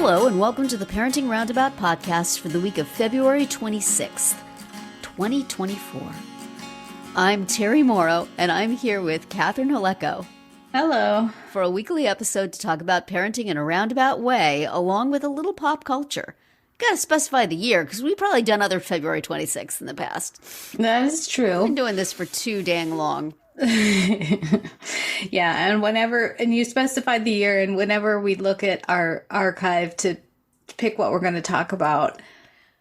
Hello, and welcome to the Parenting Roundabout podcast for the week of February 26th, 2024. I'm Terri Morrow, and I'm here with Catherine Haleko. Hello. For a weekly episode to talk about parenting in a roundabout way, along with a little pop culture. Gotta specify the year, because we've probably done other February 26th in the past. That is true. I've been doing this for too dang long. Yeah, and you specified the year, and whenever we look at our archive to pick what we're going to talk about,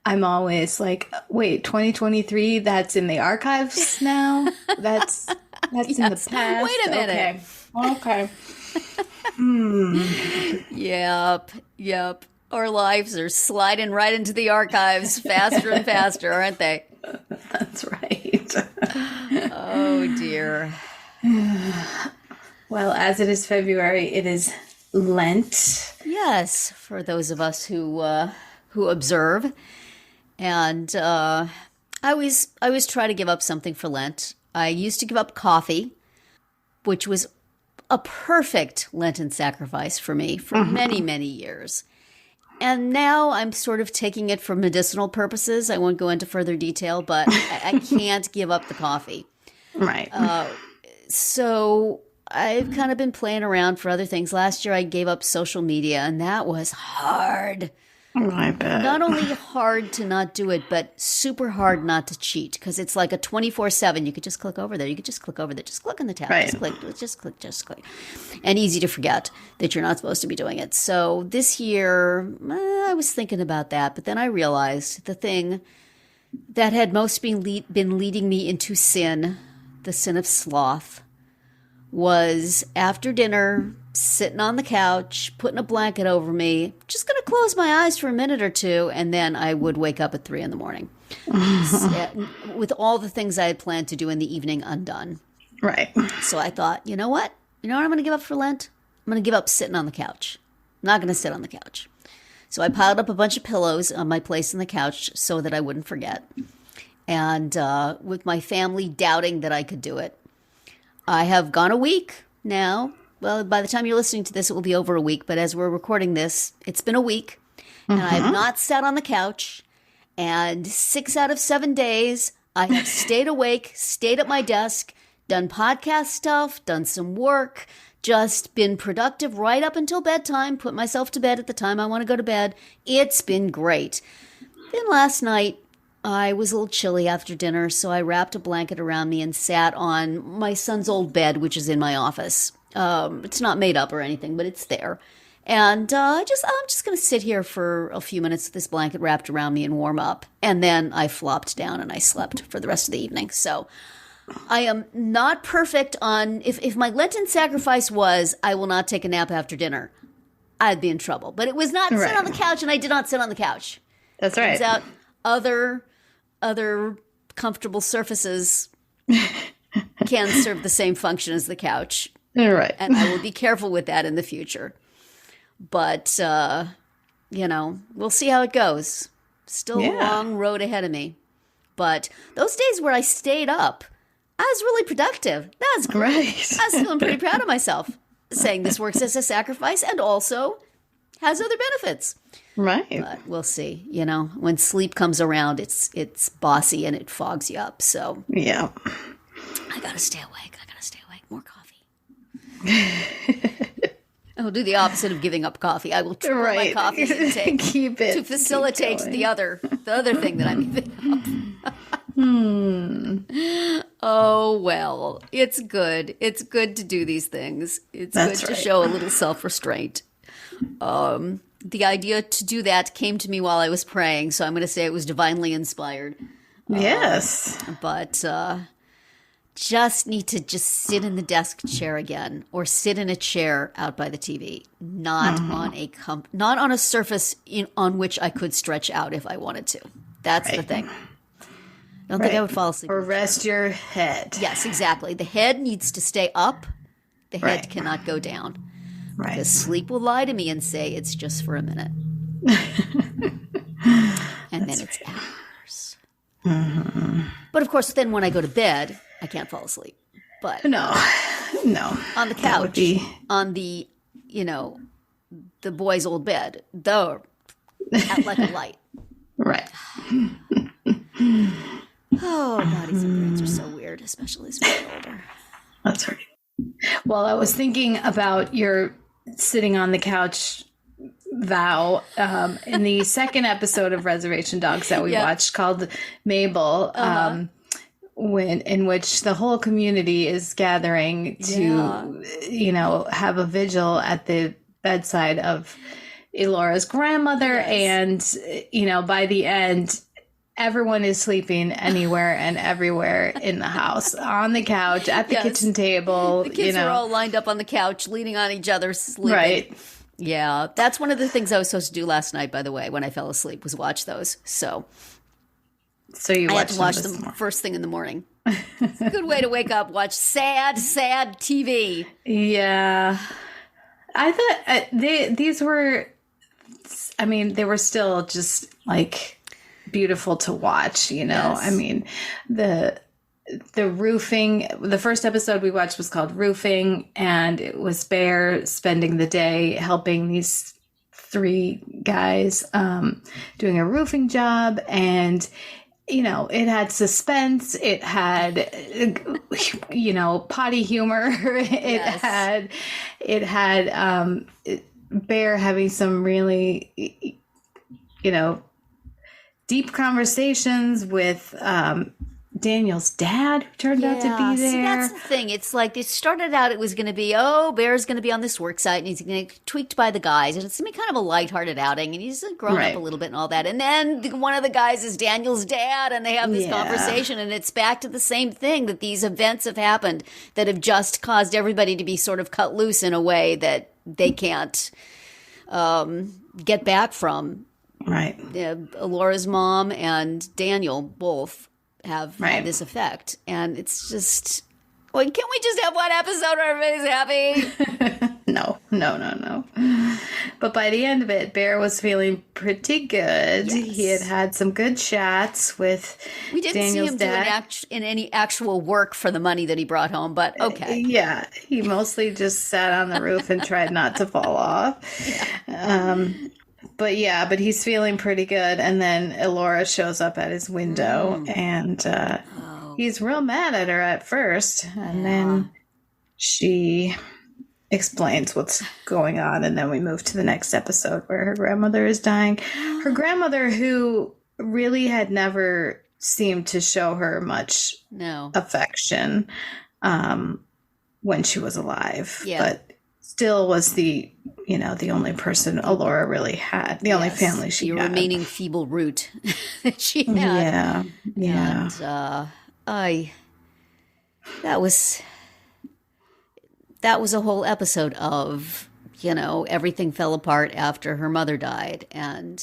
I'm always like, wait, 2023, that's in the archives now? That's yes. In the past? Wait a minute. Okay. Yep. Our lives are sliding right into the archives faster and faster, aren't they? That's right. Oh, dear. Well, as it is February, it is Lent. Yes, for those of us who observe. And I always try to give up something for Lent. I used to give up coffee, which was a perfect Lenten sacrifice for me for many, many years. And now I'm sort of taking it for medicinal purposes. I won't go into further detail, but I can't give up the coffee. Right. So I've kind of been playing around for other things. Last year I gave up social media, and that was hard. I bet. Not only hard to not do it, but super hard not to cheat, because it's like a 24/7. You could just click over there. You could just click over there. Just click on the tab. Right. Just click. And easy to forget that you're not supposed to be doing it. So this year, I was thinking about that, but then I realized the thing that had most been leading me into sin, the sin of sloth, was after dinner, sitting on the couch, putting a blanket over me, just going to close my eyes for a minute or two, and then I would wake up at 3 a.m. with all the things I had planned to do in the evening undone. Right. So I thought, you know what? I'm going to give up for Lent? I'm going to give up sitting on the couch. I'm not going to sit on the couch. So I piled up a bunch of pillows on my place on the couch so that I wouldn't forget. And with my family doubting that I could do it, I have gone a week now. Well, by the time you're listening to this, it will be over a week. But as we're recording this, it's been a week. And I have not sat on the couch. And 6 out of 7 days, I have stayed awake, stayed at my desk, done podcast stuff, done some work, just been productive right up until bedtime, put myself to bed at the time I want to go to bed. It's been great. Then last night, I was a little chilly after dinner, so I wrapped a blanket around me and sat on my son's old bed, which is in my office. It's not made up or anything, but it's there. And I'm just going to sit here for a few minutes with this blanket wrapped around me and warm up. And then I flopped down and I slept for the rest of the evening. So I am not perfect on, if my Lenten sacrifice was, I will not take a nap after dinner, I'd be in trouble. But it was not sit on the couch, and I did not sit on the couch. That's right. Turns out other comfortable surfaces can serve the same function as the couch. Right. And I will be careful with that in the future. But, we'll see how it goes. Still a long road ahead of me. But those days where I stayed up, I was really productive. That was great. Right. I was feeling pretty proud of myself, saying this works as a sacrifice and also has other benefits. Right. But we'll see. When sleep comes around, it's bossy and it fogs you up. So yeah, I gotta stay awake. More coffee. I'll do the opposite of giving up coffee. I will triple my coffee intake to facilitate the other thing that I'm giving up. Oh, well, it's good. It's good to do these things. It's good to show a little self-restraint. The idea to do that came to me while I was praying, so I'm going to say it was divinely inspired. Yes. But just need to just sit in the desk chair again, or sit in a chair out by the TV, not on a surface on which I could stretch out if I wanted to. That's the thing. I don't think I would fall asleep. Or rest your head. Yes, exactly. The head needs to stay up. The head cannot go down. Right. Because sleep will lie to me and say it's just for a minute. And then it's hours. But of course, then when I go to bed, I can't fall asleep. But no, on the couch, on the the boys' old bed, though, at like a light. Right. Oh, bodies and brains are so weird, especially as we get older. That's right. Well, I was thinking about your sitting on the couch vow in the second episode of Reservation Dogs that we watched called Mabel, in which the whole community is gathering to, have a vigil at the bedside of Elora's grandmother. Yes. And, by the end, everyone is sleeping anywhere and everywhere in the house, on the couch, at the kitchen table. The kids are all lined up on the couch, leaning on each other, sleeping. Right. Yeah. That's one of the things I was supposed to do last night, by the way, when I fell asleep, was watch those. So you I had to watch them first thing in the morning. It's a good way to wake up, watch sad TV. Yeah. I thought these were, they were still just like beautiful to watch, Yes. I mean, the roofing, the first episode we watched was called Roofing, and it was Bear spending the day helping these 3 guys doing a roofing job. And it had suspense, it had potty humor, it had Bear having some really deep conversations with Daniel's dad, who turned out to be there. See, that's the thing. It's like it started out, it was going to be, Bear's going to be on this work site and he's going to get tweaked by the guys. And it's going to be kind of a lighthearted outing. And he's grown up a little bit and all that. And then one of the guys is Daniel's dad and they have this conversation. And it's back to the same thing, that these events have happened that have just caused everybody to be sort of cut loose in a way that they can't get back from. Right. Elora's mom and Daniel both have had this effect. And it's just, can't we just have one episode where everybody's happy? No. But by the end of it, Bear was feeling pretty good. Yes. He had some good chats with We didn't Daniel's see him dad. in any actual work for the money that he brought home, but okay. Yeah, he mostly just sat on the roof and tried not to fall off. Yeah. But he's feeling pretty good. And then Elora shows up at his window and he's real mad at her at first. And then she explains what's going on. And then we move to the next episode where her grandmother is dying. Her grandmother, who really had never seemed to show her much affection when she was alive. Yeah. But still was the only person Elora really had, the only family she had. The remaining feeble root that she had. Yeah. And that was a whole episode of, everything fell apart after her mother died and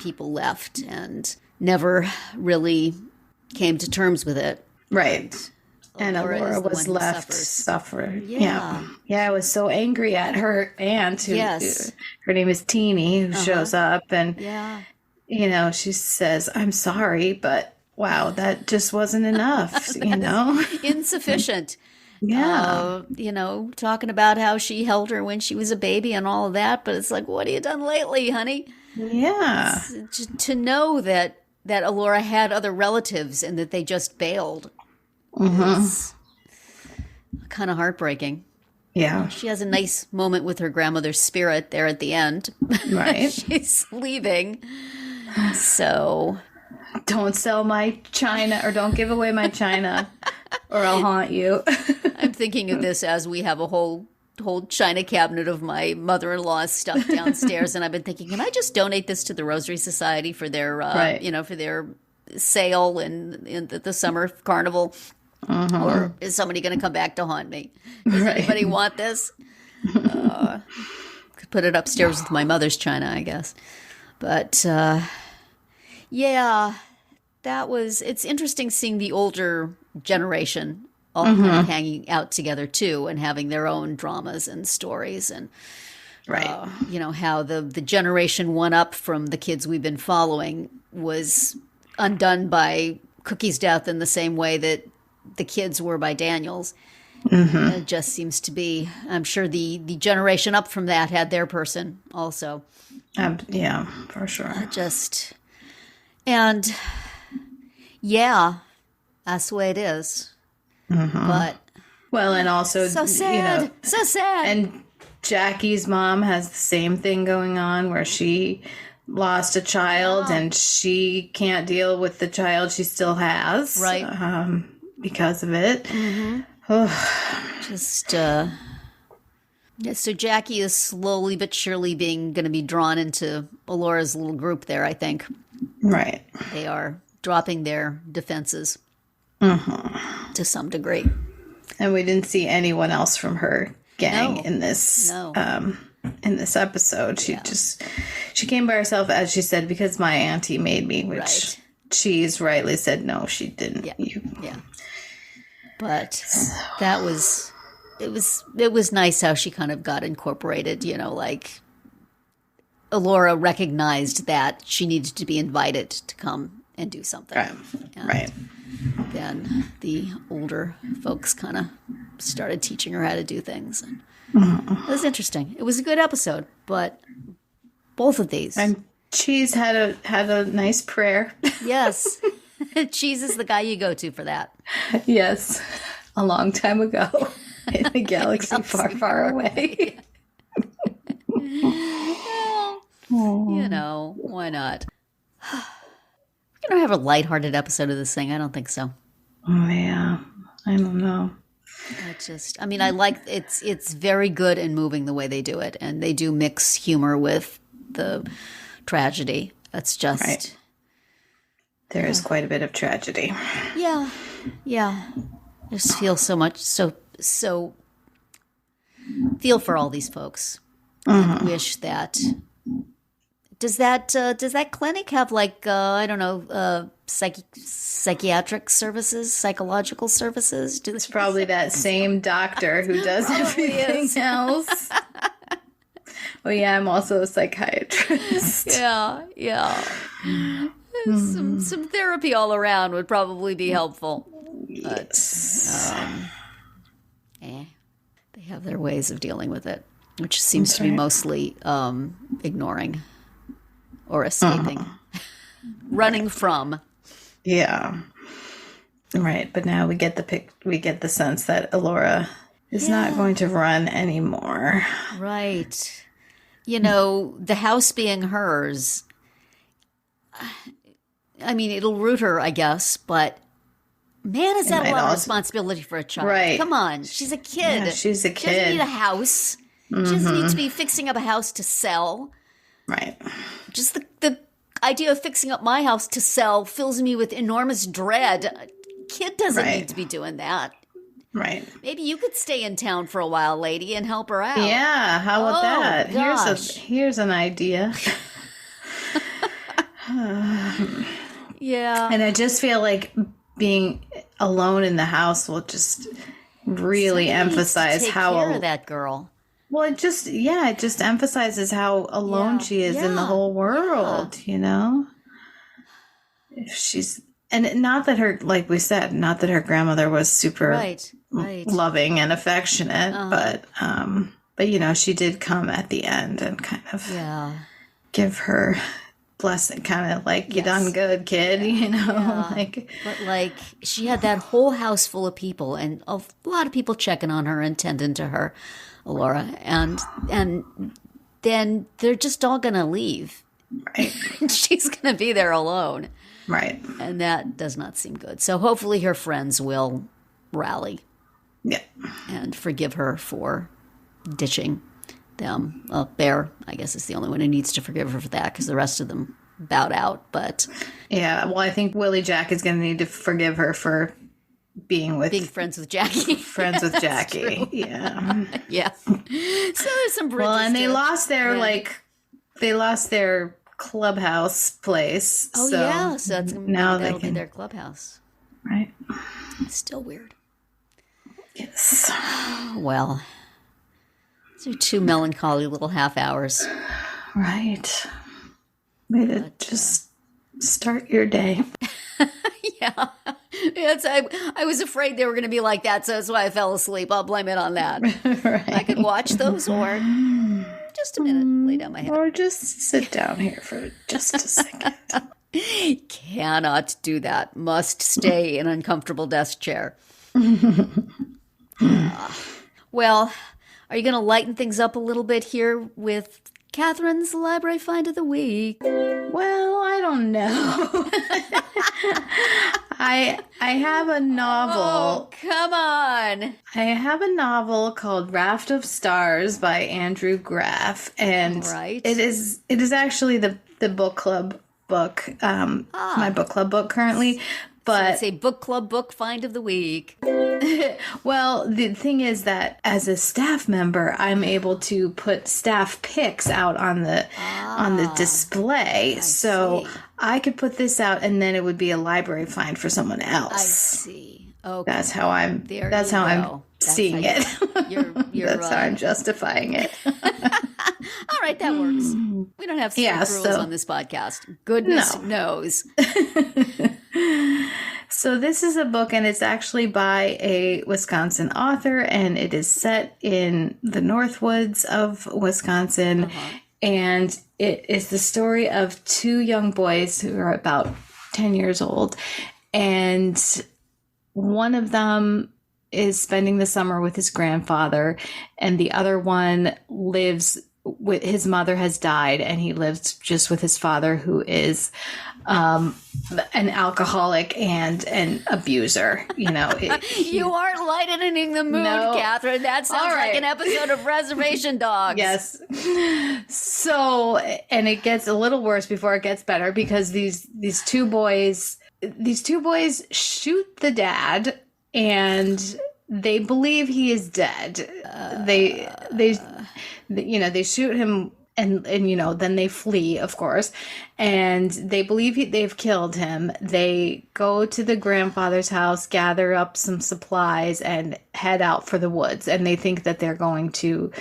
people left and never really came to terms with it. Right. And Elora was left suffer. Yeah. I was so angry at her aunt, who her name is Teeny, who shows up and, she says, "I'm sorry, but wow, that just wasn't enough, Insufficient. Yeah. Talking about how she held her when she was a baby and all of that, but it's like, what have you done lately, honey? Yeah. To know that Elora had other relatives and that they just bailed. It's kind of heartbreaking. Yeah. She has a nice moment with her grandmother's spirit there at the end. Right. She's leaving. So. Don't sell my china, or don't give away my china, or I'll haunt you. I'm thinking of this as we have a whole china cabinet of my mother-in-law's stuff downstairs. And I've been thinking, can I just donate this to the Rosary Society for their, for their sale in the summer carnival? Or is somebody going to come back to haunt me? Does anybody want this? Could put it upstairs with my mother's china, I guess. But it's interesting seeing the older generation all kind of hanging out together too and having their own dramas and stories and how the generation one up from the kids we've been following was undone by Cookie's death in the same way that the kids were by Daniel's. It just seems to be, I'm sure the generation up from that had their person also. Yeah, for sure. And yeah, that's the way it is. But well, and also, so sad, so sad. And Jackie's mom has the same thing going on where she lost a child and she can't deal with the child she still has. Right. Because of it. So Jackie is slowly but surely going to be drawn into Elora's little group there, I think. Right. They are dropping their defenses to some degree. And we didn't see anyone else from her gang in this episode. She came by herself, as she said, because my auntie made me, which she's rightly said no, she didn't. Yeah. But that was it was nice how she kind of got incorporated, like Elora recognized that she needed to be invited to come and do something. Right. Then the older folks kind of started teaching her how to do things. And it was interesting. It was a good episode, but both of these. And Cheese had a nice prayer. Yes. Cheese is the guy you go to for that. Yes. A long time ago in a galaxy far, far away. Well, why not? We're going to have a lighthearted episode of this thing. I don't think so. Oh, yeah. I don't know. I like it's very good and moving the way they do it. And they do mix humor with the tragedy. That's just... Right. There is quite a bit of tragedy. Yeah. I just feel so feel for all these folks. I wish that... Does that clinic have psychiatric services, psychological services? It's probably that same doctor who does everything else. Oh yeah, I'm also a psychiatrist. Yeah. Some therapy all around would probably be helpful. Yes. But, they have their ways of dealing with it, which seems to be mostly ignoring. Or escaping. Running from. Yeah. Right, but now we get the sense that Elora is not going to run anymore. Right. The house being hers, it'll root her, I guess, but man, is that a lot of responsibility for a child. Right. Come on, she's a kid. Yeah, she's a kid. She doesn't need a house. She doesn't need to be fixing up a house to sell. Right. Just the idea of fixing up my house to sell fills me with enormous dread. A kid doesn't need to be doing that. Right. Maybe you could stay in town for a while, lady, and help her out. Yeah, how about that? Gosh. Here's an idea. Yeah. And I just feel like being alone in the house will just really emphasize take how care of that girl. Well, it just emphasizes how alone she is in the whole world, If she's, and not that her, like we said, not that her grandmother was super loving and affectionate, but she did come at the end and kind of give her blessing, kind of like, you done good, kid, But she had that whole house full of people and a lot of people checking on her and tending to her. Elora, and then they're just all going to leave. Right. She's going to be there alone. Right. And that does not seem good. So hopefully her friends will rally. Yeah. And forgive her for ditching them. Well, Bear, I guess, is the only one who needs to forgive her for that because the rest of them bowed out. But yeah, well, I think Willie Jack is going to need to forgive her for being friends with Jackie. Friends with Jackie. Yeah. Yeah. So there's some bridges. Well, and they lost their clubhouse place. Oh, so yeah. So that's that'll be their clubhouse. Right. Still weird. Yes. Well, these are 2 melancholy little half hours. Right. Way to just start your day. Yeah. Yes, I was afraid they were going to be like that, so that's why I fell asleep. I'll blame it on that. Right. I could watch those or just a minute, lay down my head. Or just sit down here for just a second. Cannot do that. Must stay in uncomfortable desk chair. Well, are you going to lighten things up a little bit here with Catherine's Library Find of the Week? Well, I don't know. I have a novel. Oh, come on. I have a novel called Raft of Stars by Andrew Graff, and Right. it is actually the book club book, my book club book currently. But It's a book club book find of the week. well, the thing is that as a staff member, I'm able to put staff picks out on the display. So see. I could put this out, and then it would be a library find for someone else. I see. Okay. That's how I'm. There That's you how I'm go. That's seeing how it. You're That's how I'm justifying it. all right, that works. We don't have strict rules so- on this podcast. Goodness knows. So this is a book, and it's actually by a Wisconsin author, and it is set in the Northwoods of Wisconsin. And it is the story of two young boys who are about 10 years old. And one of them is spending the summer with his grandfather, and the other one lives with his mother has died, and he lives just with his father, who is an alcoholic and an abuser. You know, You aren't lightening the mood, No. Catherine. That sounds All like right. an episode of Reservation Dogs. Yes. So, and it gets a little worse before it gets better, because these two boys shoot the dad, and they believe he is dead. They shoot him, and then they flee, of course, and they believe they've killed him. They go to the grandfather's house, gather up some supplies, and head out for the woods. And they think that they're going to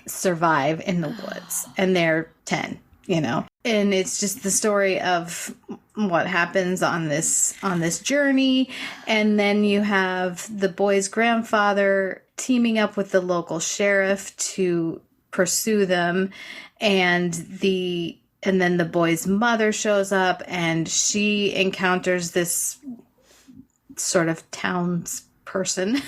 survive in the woods, and they're 10. And it's just the story of what happens on this journey. And then you have the boy's grandfather teaming up with the local sheriff to pursue them, and then the boy's mother shows up, and she encounters this sort of townsperson,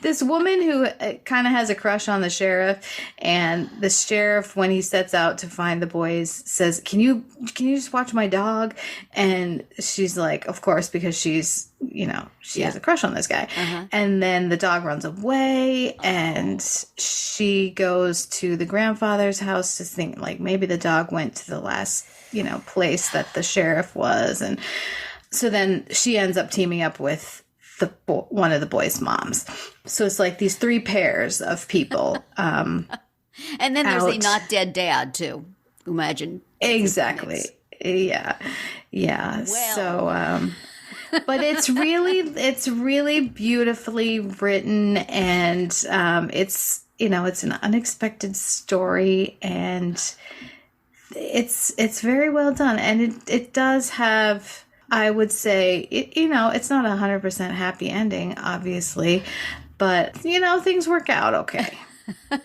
this woman who kind of has a crush on the sheriff. And the sheriff, when he sets out to find the boys, says, can you just watch my dog? And she's like, of course, because she has a crush on this guy. And then the dog runs away, and she goes to the grandfather's house to think maybe the dog went to the last place that the sheriff was. And so then she ends up teaming up with one of the boys' moms. So it's these three pairs of people. And then there's a out. not dead dad, too. Imagine. Exactly. Yeah. Well. So, but it's really beautifully written, and it's an unexpected story, and it's very well done, and it does have, I would say, it's not 100% happy ending, obviously, but things work out okay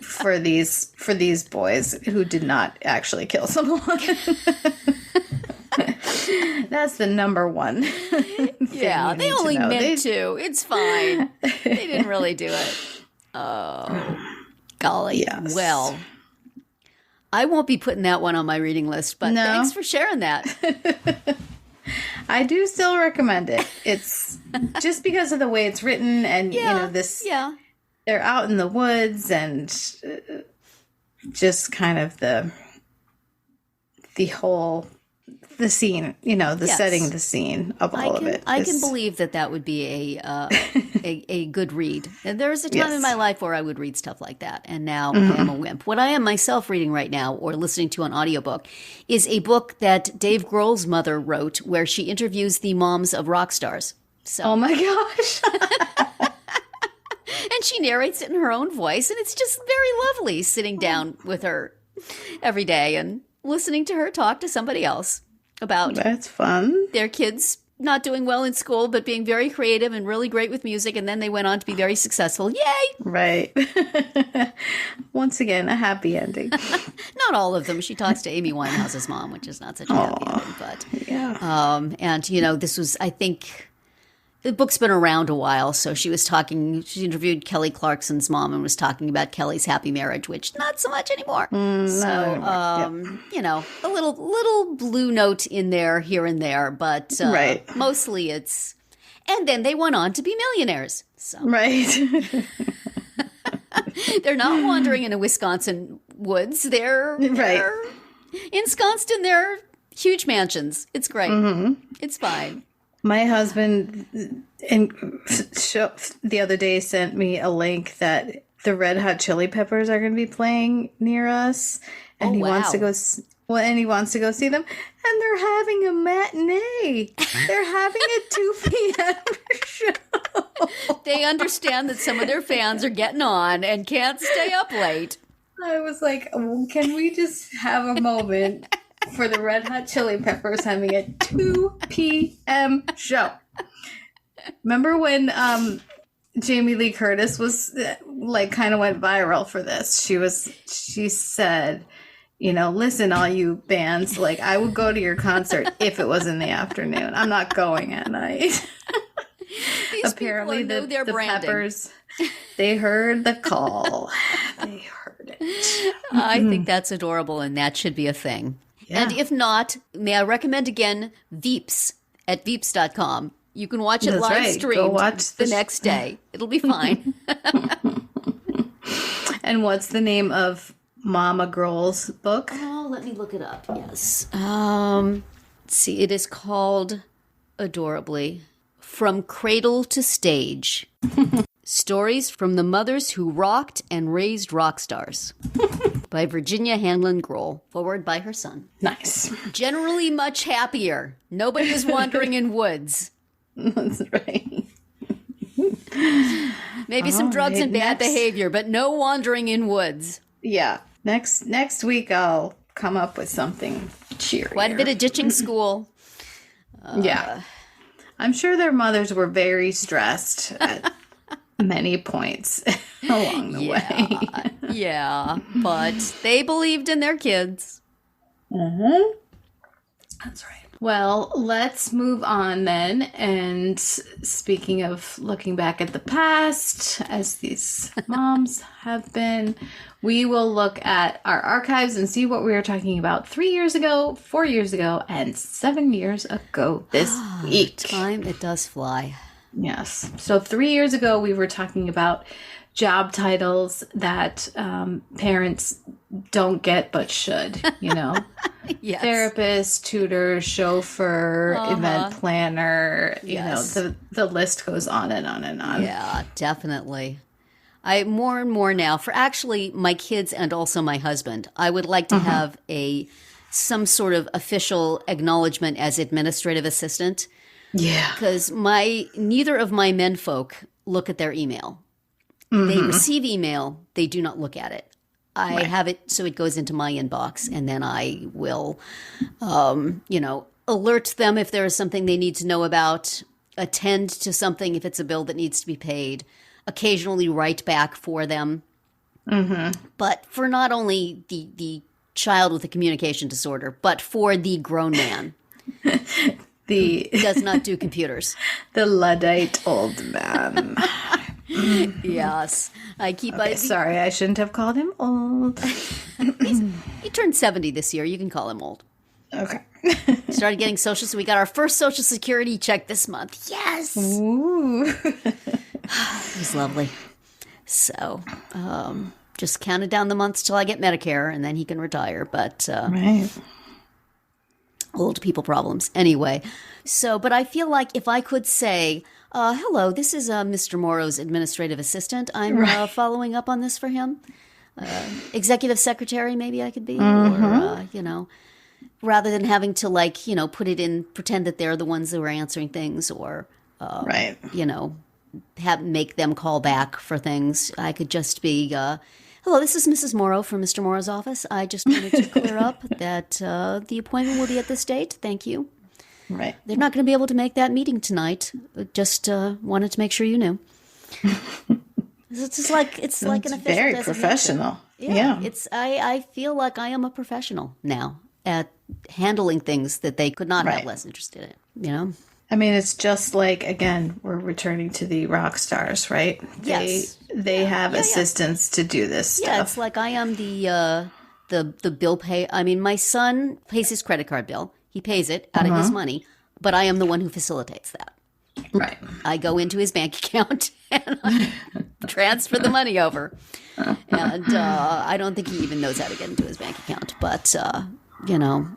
for these boys who did not actually kill someone. That's the number one. Yeah, they only meant to. It's fine. They didn't really do it. Oh, golly. Yes. Well, I won't be putting that one on my reading list, but No. thanks for sharing that. I do still recommend it. It's just because of the way it's written, and Yeah. they're out in the woods, and just kind of the whole scene, Yes. setting the scene of all of it. I can believe that would be a good read. And there was a time in Yes. my life where I would read stuff like that, and now I am a wimp. What I am myself reading right now, or listening to on audiobook, is a book that Dave Grohl's mother wrote, where she interviews the moms of rock stars. So, Oh my gosh. and she narrates it in her own voice, and it's just very lovely sitting down with her every day and listening to her talk to somebody else about That's fun. their kids' not doing well in school, but being very creative and really great with music. And then they went on to be very successful. Yay! Right. Once again, a happy ending. Not all of them. She talks to Amy Winehouse's mom, which is not such a happy ending. But, Yeah. and, this was, I think, the book's been around a while. So she interviewed Kelly Clarkson's mom and was talking about Kelly's happy marriage, which not so much anymore. A little blue note in there, here and there, but Right. mostly and then they went on to be millionaires. So Right. they're not wandering in a Wisconsin woods. They're ensconced in their huge mansions. It's great. It's fine. My husband the other day sent me a link that the Red Hot Chili Peppers are going to be playing near us, and he wants to go. And he wants to go see them, and they're having a matinee. They're having a 2 p.m. show. They understand that some of their fans are getting on and can't stay up late. I was like, can we just have a moment for the Red Hot Chili Peppers having a 2 p.m. show? Remember when Jamie Lee Curtis was kind of went viral for this? She said, listen, all you bands, I would go to your concert if it was in the afternoon. I'm not going at night. Apparently the Peppers, they heard the call. They heard it. I think that's adorable, and that should be a thing. Yeah. And if not, may I recommend again Veeps at Veeps.com. You can watch it live streamed Go watch the next day. It'll be fine. And what's the name of Mama Grohl's book? Oh, let me look it up. Yes. Let's see. It is called, adorably, From Cradle to Stage. Stories from the Mothers Who Rocked and Raised Rock Stars. By Virginia Hanlon Grohl. Forward by her son. Nice. Generally much happier. Nobody is wandering in woods. That's right. Maybe some drugs and bad behavior, but no wandering in woods. Yeah. Next week I'll come up with something cheery. Quite a bit of ditching school. Yeah. I'm sure their mothers were very stressed at many points along the way. Yeah, but they believed in their kids. Mm-hmm. That's right. Well, let's move on then. And speaking of looking back at the past, as these moms have been, we will look at our archives and see what we were talking about 3 years ago, 4 years ago, and 7 years ago this week. Time, it does fly. Yes. So 3 years ago, we were talking about job titles that parents don't get but should, Yes. Therapist, tutor, chauffeur, event planner, the list goes on and on and on. Yeah, definitely. I more and more now, for actually my kids and also my husband, I would like to have some sort of official acknowledgement as administrative assistant. Yeah. Because neither of my menfolk look at their email. They receive email, they do not look at it. I have it so it goes into my inbox, and then I will, alert them if there is something they need to know about, attend to something if it's a bill that needs to be paid, occasionally write back for them. But for not only the child with a communication disorder, but for the grown man. Does not do computers. The Luddite old man. Yes. Sorry, I shouldn't have called him old. He turned 70 this year. You can call him old. Okay. Started getting social, so we got our first Social Security check this month. Yes. Ooh. It was lovely. So, just counted down the months till I get Medicare, and then he can retire. But right. Old people problems. Anyway, but I feel like if I could say, hello, this is Mr. Morrow's administrative assistant. I'm following up on this for him. Executive secretary, maybe I could be. Or, rather than having to pretend that they're the ones who are answering things or, make them call back for things. I could just be, hello, this is Mrs. Morrow from Mr. Morrow's office. I just wanted to clear up that the appointment will be at this date. Thank you. Right. They're not going to be able to make that meeting tonight. Just wanted to make sure you knew. It's like an official very designation. professional. Yeah. I feel like I am a professional now at handling things that they could not have less interested in, you know? I mean, it's just like, again, we're returning to the rock stars, right? Yes. They have assistants to do this stuff. Yeah, it's like I am the bill pay. I mean, my son pays his credit card bill. He pays it out of his money, but I am the one who facilitates that. Right. I go into his bank account and I transfer the money over. And I don't think he even knows how to get into his bank account. But, you know,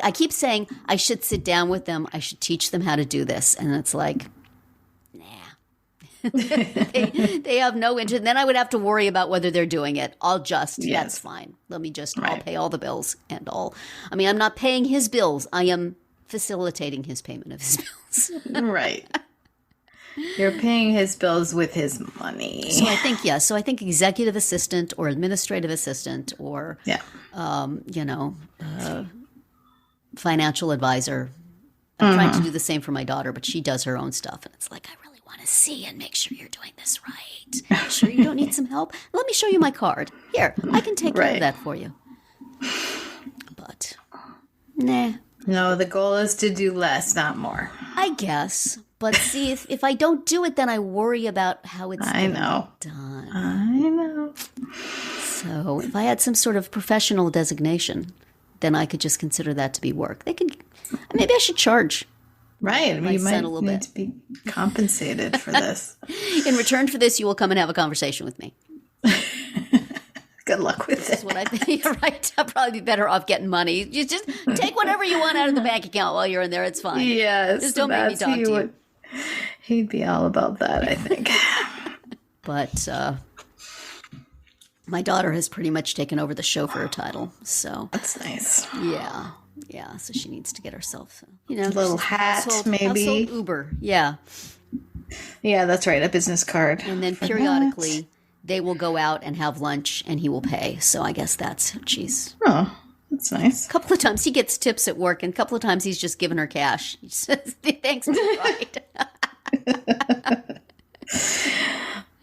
I keep saying I should sit down with them. I should teach them how to do this. And it's like, nah. they have no interest. And then I would have to worry about whether they're doing it. That's fine. I'll pay all the bills and all. I mean, I'm not paying his bills. I am facilitating his payment of his bills. Right. You're paying his bills with his money. So I think executive assistant or administrative assistant or, financial advisor. I'm trying to do the same for my daughter, but she does her own stuff. And it's like, I really want to see and make sure you're doing this right. Make sure you don't need some help. Let me show you my card. Here, I can take care of that for you. But, nah. No, the goal is to do less, not more. I guess. But see, if I don't do it, then I worry about how it's done. I know. So if I had some sort of professional designation, then I could just consider that to be work. Maybe I should charge. Right. My son a little need bit. to be compensated for this. In return for this, you will come and have a conversation with me. Good luck with That's what I think. Right. I'll probably be better off getting money. You just take whatever you want out of the bank account while you're in there. It's fine. Yes. Just don't make me talk to you. He'd be all about that, I think. But my daughter has pretty much taken over the chauffeur title. So that's nice. Yeah. Yeah. So she needs to get herself, a little hat, maybe. Household Uber. Yeah. Yeah, that's right. A business card. And then periodically they will go out and have lunch and he will pay. So I guess she's. Oh, that's nice. A couple of times he gets tips at work and a couple of times he's just given her cash. He says, thanks, right.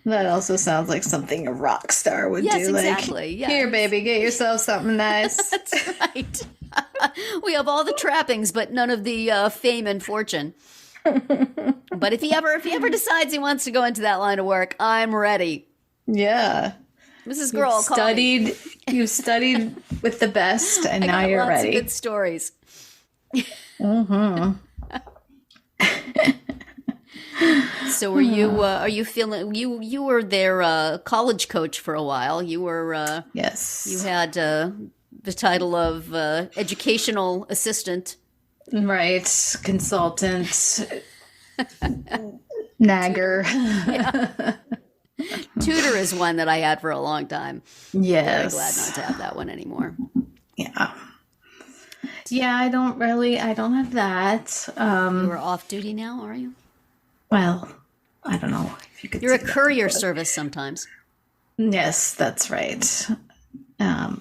That also sounds like something a rock star would do. Yes, exactly. Yes. Here, baby, get yourself something nice. That's right. We have all the trappings, but none of the fame and fortune. But if he ever decides he wants to go into that line of work, I'm ready. Yeah. Mrs. Girl, you studied with the best, and now you're lots ready. Of good stories. Mm-hmm. So are you feeling you were their college coach for a while. You were yes. You had the title of educational assistant. Right. Consultant. Nagger. Yeah. Tutor is one that I had for a long time. Yes. Very glad not to have that one anymore. Yeah. Yeah, I don't have that. You are off duty now, are you? Well, I don't know if you could. You're a courier service sometimes. Yes, that's right. I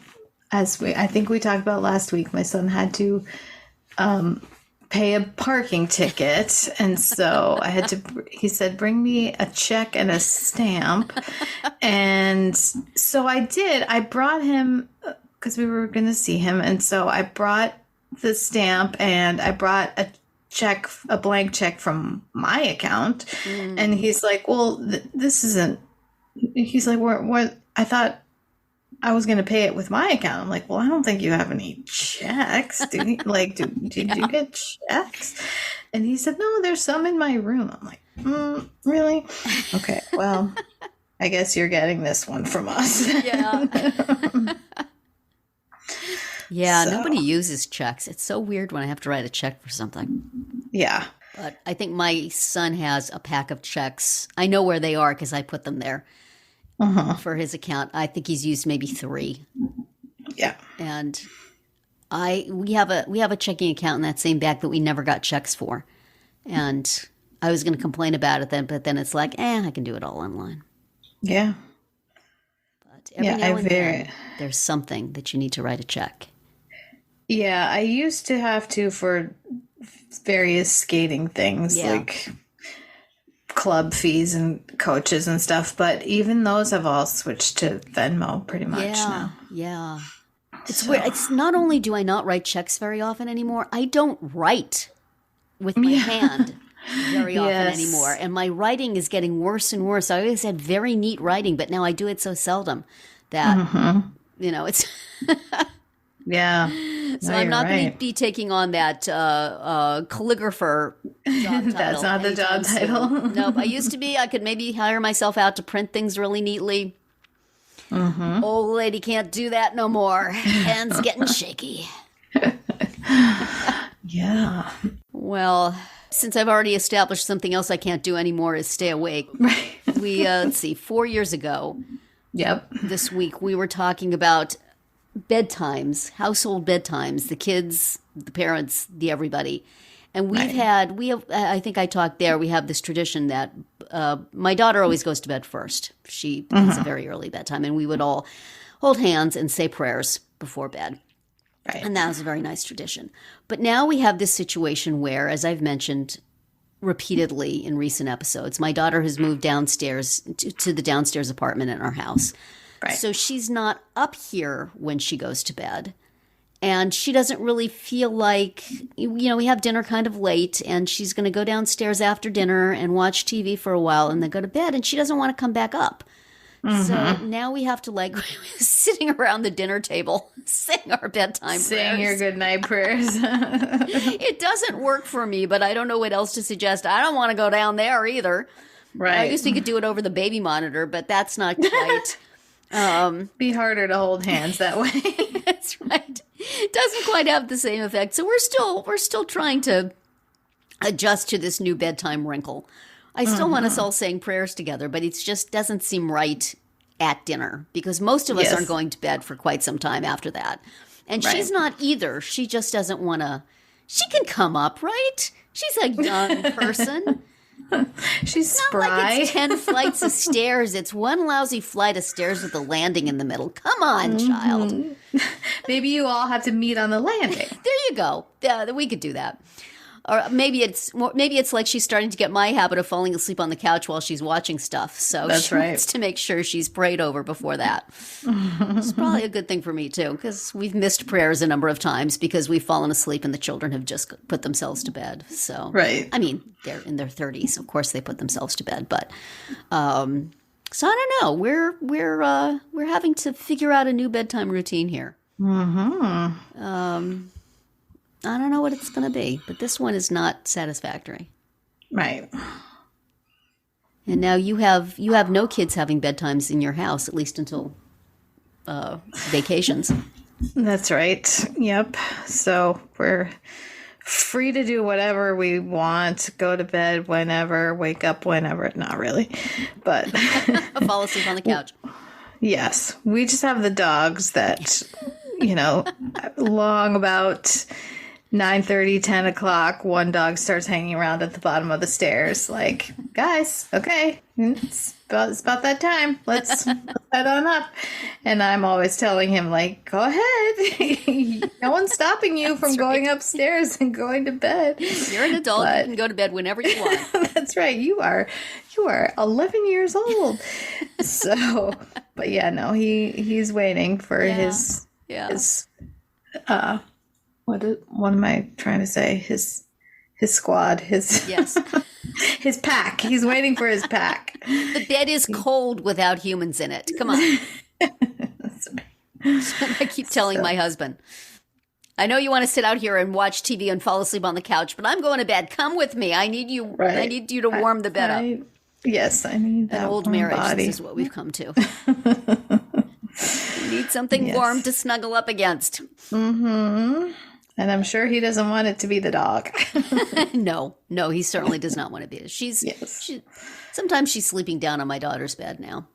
think we talked about last week, my son had to pay a parking ticket, and so I had to. He said, "Bring me a check and a stamp," and so I did. I brought him because we were going to see him, and so I brought the stamp and I brought a blank check from my account, and he's like, "Well, this isn't." He's like, "What? I thought I was going to pay it with my account." I'm like, "Well, I don't think you have any checks. Did you get checks?" And he said, "No, there's some in my room." I'm like, "Really? Okay, well, I guess you're getting this one from us." Yeah. Yeah, So. Nobody uses checks. It's so weird when I have to write a check for something. Yeah. But I think my son has a pack of checks. I know where they are because I put them there for his account. I think he's used maybe 3. Yeah. And we have a checking account in that same bank that we never got checks for. And I was going to complain about it then, but then it's like, I can do it all online. Yeah. But every now and then, there's something that you need to write a check. Yeah, I used to have to for various skating things like club fees and coaches and stuff. But even those have all switched to Venmo pretty much now. Yeah. It's weird. It's not only do I not write checks very often anymore, I don't write with my hand very often anymore. And my writing is getting worse and worse. I always had very neat writing, but now I do it so seldom that, it's... Yeah. So I'm not going to be taking on that calligrapher job title. That's not the job title. Nope. I used to be. I could maybe hire myself out to print things really neatly. Old lady can't do that no more. Hands getting shaky. Yeah. Well, since I've already established something else I can't do anymore is stay awake. Right. We, let's see, 4 years ago. Yep. This week we were talking about bedtimes, household bedtimes, the kids, the parents, the everybody. And I think I talked there, we have this tradition that my daughter always goes to bed first. She has a very early bedtime, and we would all hold hands and say prayers before bed. Right. And that was a very nice tradition. But now we have this situation where, as I've mentioned repeatedly in recent episodes, my daughter has moved downstairs to the downstairs apartment in our house. Right. So she's not up here when she goes to bed. And she doesn't really feel like, we have dinner kind of late, and she's going to go downstairs after dinner and watch TV for a while and then go to bed, and she doesn't want to come back up. So now we have to sitting around the dinner table, saying our bedtime prayers. Saying your goodnight prayers. It doesn't work for me, but I don't know what else to suggest. I don't want to go down there either. Right. I guess we could do it over the baby monitor, but that's not quite... be harder to hold hands that way. That's right. It doesn't quite have the same effect. So we're still trying to adjust to this new bedtime wrinkle. I still want us all saying prayers together, but it just doesn't seem right at dinner because most of us aren't going to bed for quite some time after that. And she's not either. She just doesn't want to. She can come up, right? She's a young person. She's It's spry. not like it's 10 flights of stairs. It's one lousy flight of stairs with a landing in the middle. Come on, child. Maybe you all have to meet on the landing. There you go. Yeah, we could do that. Or maybe it's like she's starting to get my habit of falling asleep on the couch while she's watching stuff. So That's she right. wants to make sure she's prayed over before that. It's probably a good thing for me too, because we've missed prayers a number of times because we've fallen asleep and the children have just put themselves to bed. So Right. I mean, they're in their 30s. Of course, they put themselves to bed, but so I don't know. We're having to figure out a new bedtime routine here. I don't know what it's going to be, but this one is not satisfactory. Right. And now you have no kids having bedtimes in your house, at least until vacations. That's right. Yep. So we're free to do whatever we want, go to bed whenever, wake up whenever. Not really, but Fall asleep on the couch. yes, we just have the dogs that, long about 9:30, 10 o'clock, one dog starts hanging around at the bottom of the stairs like, guys, okay, it's about that time. Let's head on up. And I'm always telling him, like, go ahead. No one's stopping you from going upstairs and going to bed. You're an adult. You can go to bed whenever you want. That's right. You are 11 years old. So, but yeah, no, he's waiting for his what am I trying to say? His squad, his pack. He's waiting for his pack. The bed is cold without humans in it. Come on. That's right. I keep telling my husband, I know you want to sit out here and watch TV and fall asleep on the couch, but I'm going to bed. Come with me. I need you. Right. I need you to warm the bed up. Yes, I need that. An old warm marriage. body. This is what we've come to. You need something warm to snuggle up against. Mm-hmm. And I'm sure he doesn't want it to be the dog. No, he certainly does not want to be. Sometimes she's sleeping down on my daughter's bed now.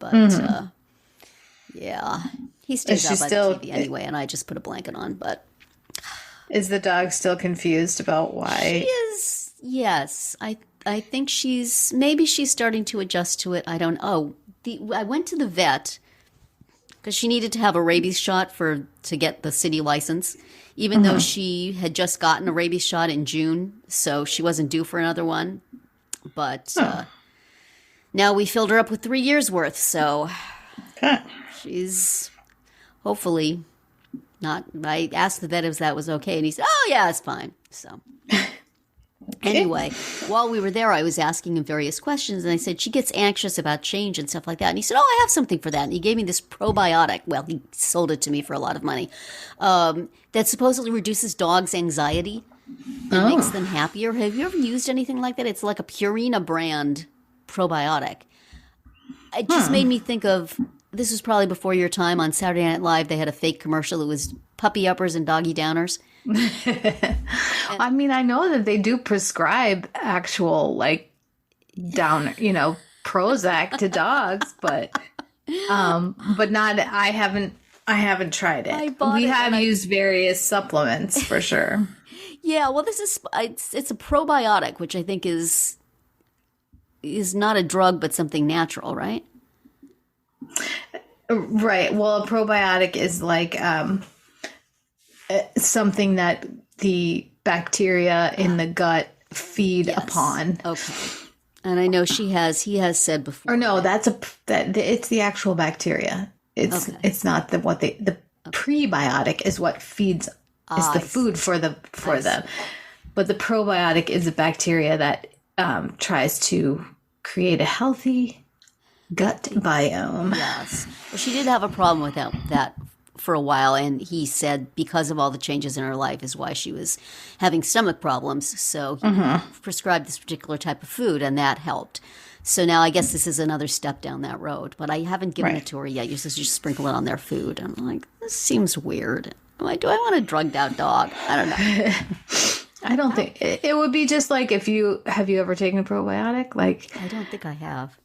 But, he stays out by the TV anyway, and I just put a blanket on. But is the dog still confused about why? She is, yes. I think she's starting to adjust to it. I don't know. I went to the vet because she needed to have a rabies shot to get the city license, even though she had just gotten a rabies shot in June, so she wasn't due for another one. But now we filled her up with 3 years worth, so she's hopefully not. I asked the vet if that was okay, and he said, "Oh yeah, it's fine." So. Anyway, while we were there, I was asking him various questions, and I said, she gets anxious about change and stuff like that. And he said, oh, I have something for that. And he gave me this probiotic. Well, he sold it to me for a lot of money. That supposedly reduces dogs' anxiety and makes them happier. Have you ever used anything like that? It's like a Purina brand probiotic. It just made me think of, this was probably before your time, on Saturday Night Live, they had a fake commercial. It was puppy uppers and doggy downers. I mean, I know that they do prescribe actual down, Prozac to dogs, but not. I haven't tried it. We have used various supplements for sure. Yeah, well, it's a probiotic, which I think is not a drug, but something natural, right? Right. Well, a probiotic is like something that the bacteria in the gut feed upon. Okay. And I know he has said before. Or no, it's the actual bacteria. It's not the prebiotic is what feeds is the food for them. But the probiotic is a bacteria that tries to create a healthy gut biome. Yes. Well, she did have a problem with that for a while, and he said because of all the changes in her life is why she was having stomach problems. So he prescribed this particular type of food, and that helped. So now I guess this is another step down that road, but I haven't given it to her yet. You just sprinkle it on their food. I'm like, this seems weird. I'm like, do I want a drugged out dog? I don't know. I don't think it would be just like have you ever taken a probiotic? I don't think I have.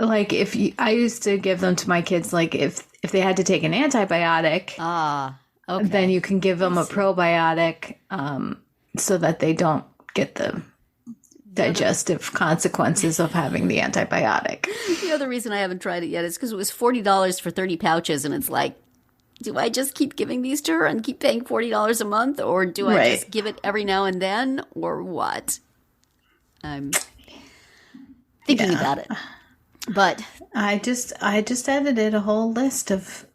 I used to give them to my kids, if they had to take an antibiotic, okay, then you can give them a probiotic so that they don't get the digestive consequences of having the antibiotic. The other reason I haven't tried it yet is because it was $40 for 30 pouches, and it's like, do I just keep giving these to her and keep paying $40 a month, or do I just give it every now and then, or what? I'm thinking about it. But I just edited a whole list of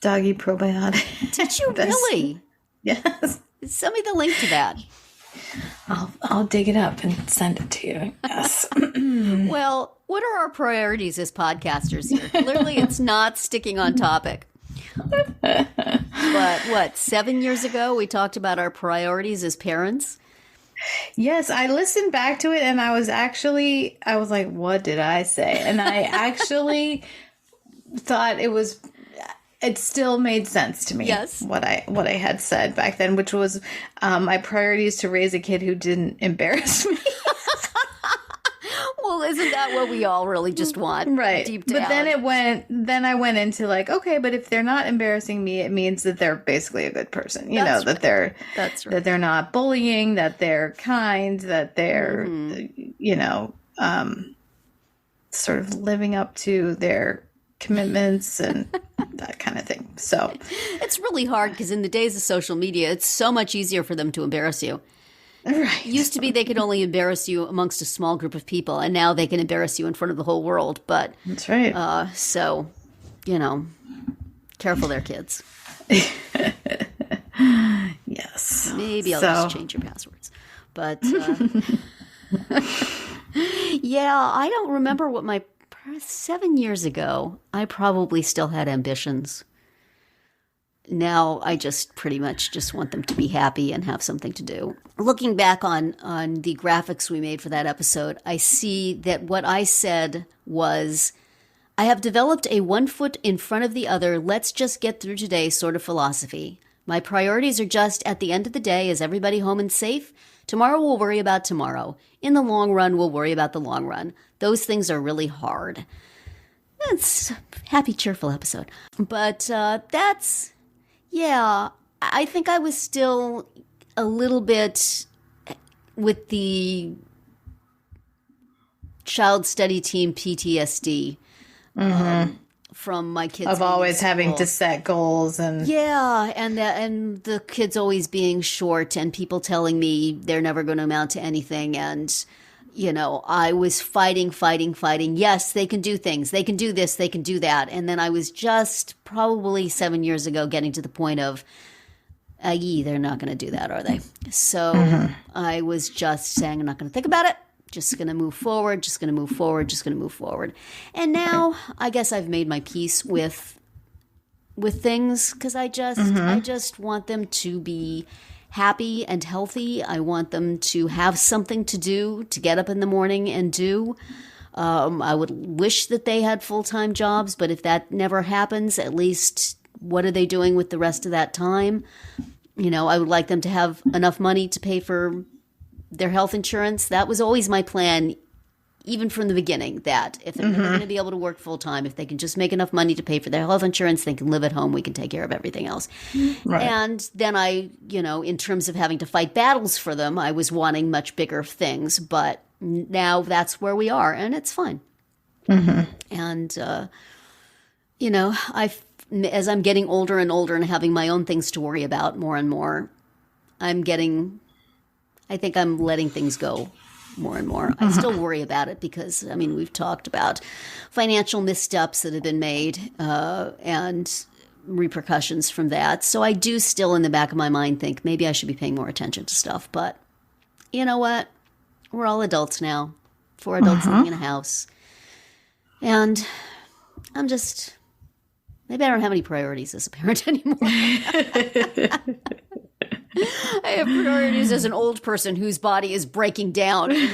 doggy probiotics. Did you really? Yes. Send me the link to that. I'll dig it up and send it to you. Yes. Well, what are our priorities as podcasters here? Clearly, it's not sticking on topic. But 7 years ago, we talked about our priorities as parents. Yes, I listened back to it and I was like, what did I say? And I actually thought it still made sense to me. Yes. What I had said back then, which was my priority is to raise a kid who didn't embarrass me. Well, isn't that what we all really just want? Right. Deep down. But then I went into okay, but if they're not embarrassing me, it means that they're basically a good person. That's right. That they're not bullying, that they're kind, that they're, sort of living up to their commitments and that kind of thing. So it's really hard because in the days of social media, it's so much easier for them to embarrass you. Right. Used to be they could only embarrass you amongst a small group of people, and now they can embarrass you in front of the whole world. But that's right. So, careful there, kids. Yes. Maybe I'll just change your passwords. But yeah, I don't remember what 7 years ago, I probably still had ambitions. Now I just pretty much just want them to be happy and have something to do. Looking back on the graphics we made for that episode, I see that what I said was, I have developed a 1 foot in front of the other, let's just get through today sort of philosophy. My priorities are just, at the end of the day, is everybody home and safe? Tomorrow we'll worry about tomorrow. In the long run, we'll worry about the long run. Those things are really hard. That's a happy, cheerful episode. But yeah, I think I was still a little bit with the child study team PTSD. from my kids of being in always having school. to set goals and Yeah, and the kids always being short and people telling me they're never going to amount to anything. And, I was fighting. Yes, they can do things. They can do this. They can do that. And then I was just probably 7 years ago getting to the point of, they're not going to do that, are they? So I was just saying, I'm not going to think about it. Just going to move forward, just going to move forward, just going to move forward. And now I guess I've made my peace with things because I just want them to be happy and healthy. I want them to have something to do, to get up in the morning and do. I would wish that they had full-time jobs, but if that never happens, at least what are they doing with the rest of that time? I would like them to have enough money to pay for their health insurance. That was always my plan, even from the beginning, that if they're never going to be able to work full time, if they can just make enough money to pay for their health insurance, they can live at home, we can take care of everything else. Right. And then I, in terms of having to fight battles for them, I was wanting much bigger things, but now that's where we are and it's fine. And, as I'm getting older and older and having my own things to worry about more and more, I think I'm letting things go more and more. I still worry about it because, we've talked about financial missteps that have been made and repercussions from that. So I do still in the back of my mind think maybe I should be paying more attention to stuff. But you know what? We're all adults now. 4 adults living in a house. And maybe I don't have any priorities as a parent anymore. I have priorities as an old person whose body is breaking down in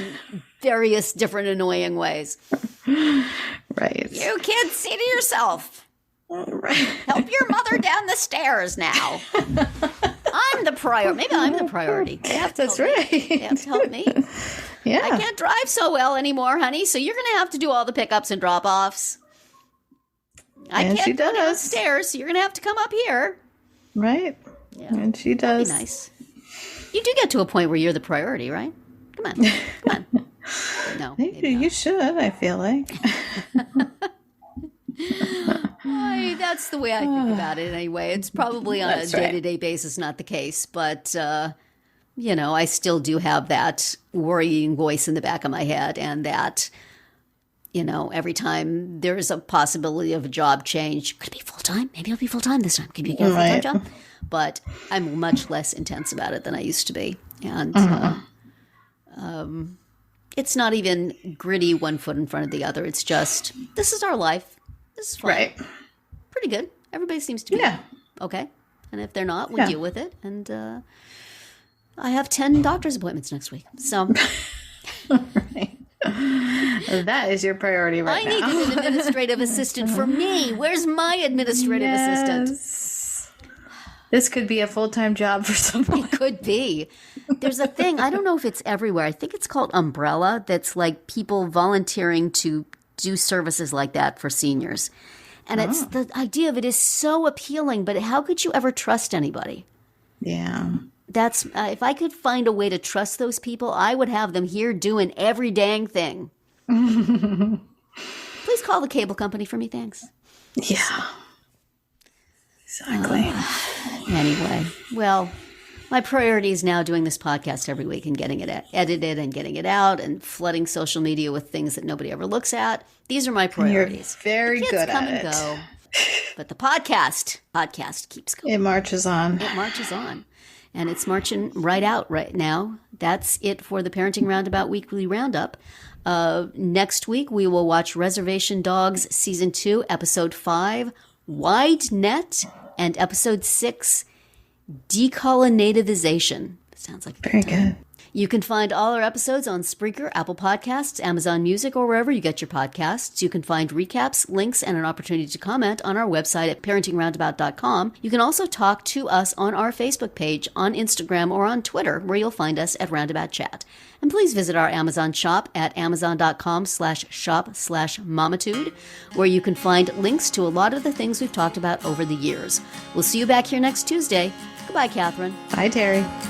various different annoying ways. Right. You can't see to yourself. Right. Help your mother down the stairs now. I'm the priority. Maybe I'm the priority. That's right. They have to help me. Yeah. I can't drive so well anymore, honey, so you're going to have to do all the pickups and drop-offs. I can't go downstairs, so you're going to have to come up here. Right. Yeah. And she does. That'd be nice. You do get to a point where you're the priority, right? Come on. No. You should, I feel like. That's the way I think about it anyway. It's probably on a day-to-day basis not the case, but, I still do have that worrying voice in the back of my head and that, every time there's a possibility of a job change, could it be full-time? Maybe it'll be full-time this time. Could it be a full-time job? But I'm much less intense about it than I used to be. And it's not even gritty one foot in front of the other. It's just, this is our life. This is fun. Right. Pretty good. Everybody seems to be okay. And if they're not, we deal with it. And I have 10 doctor's appointments next week. So right. That is your priority now. I need an administrative assistant for me. Where's my administrative assistant? This could be a full-time job for someone. It could be. There's a thing, I don't know if it's everywhere. I think it's called Umbrella. That's like people volunteering to do services like that for seniors. And it's the idea of it is so appealing, but how could you ever trust anybody? Yeah. That's if I could find a way to trust those people, I would have them here doing every dang thing. Please call the cable company for me, thanks. Yeah. Exactly. Anyway, well, my priority is now doing this podcast every week and getting it edited and getting it out and flooding social media with things that nobody ever looks at. These are my priorities. You're very good at it. Go, but the podcast keeps going. It marches on. It marches on. And it's marching right out right now. That's it for the Parenting Roundabout Weekly Roundup. Next week, we will watch Reservation Dogs Season 2, Episode 5, Wide Net, and Episode 6, Decolonization. Sounds like a very good. You can find all our episodes on Spreaker, Apple Podcasts, Amazon Music, or wherever you get your podcasts. You can find recaps, links, and an opportunity to comment on our website at parentingroundabout.com. You can also talk to us on our Facebook page, on Instagram, or on Twitter, where you'll find us at Roundabout Chat. And please visit our Amazon shop at amazon.com/shop/mamitude, where you can find links to a lot of the things we've talked about over the years. We'll see you back here next Tuesday. Goodbye, Catherine. Bye, Terri.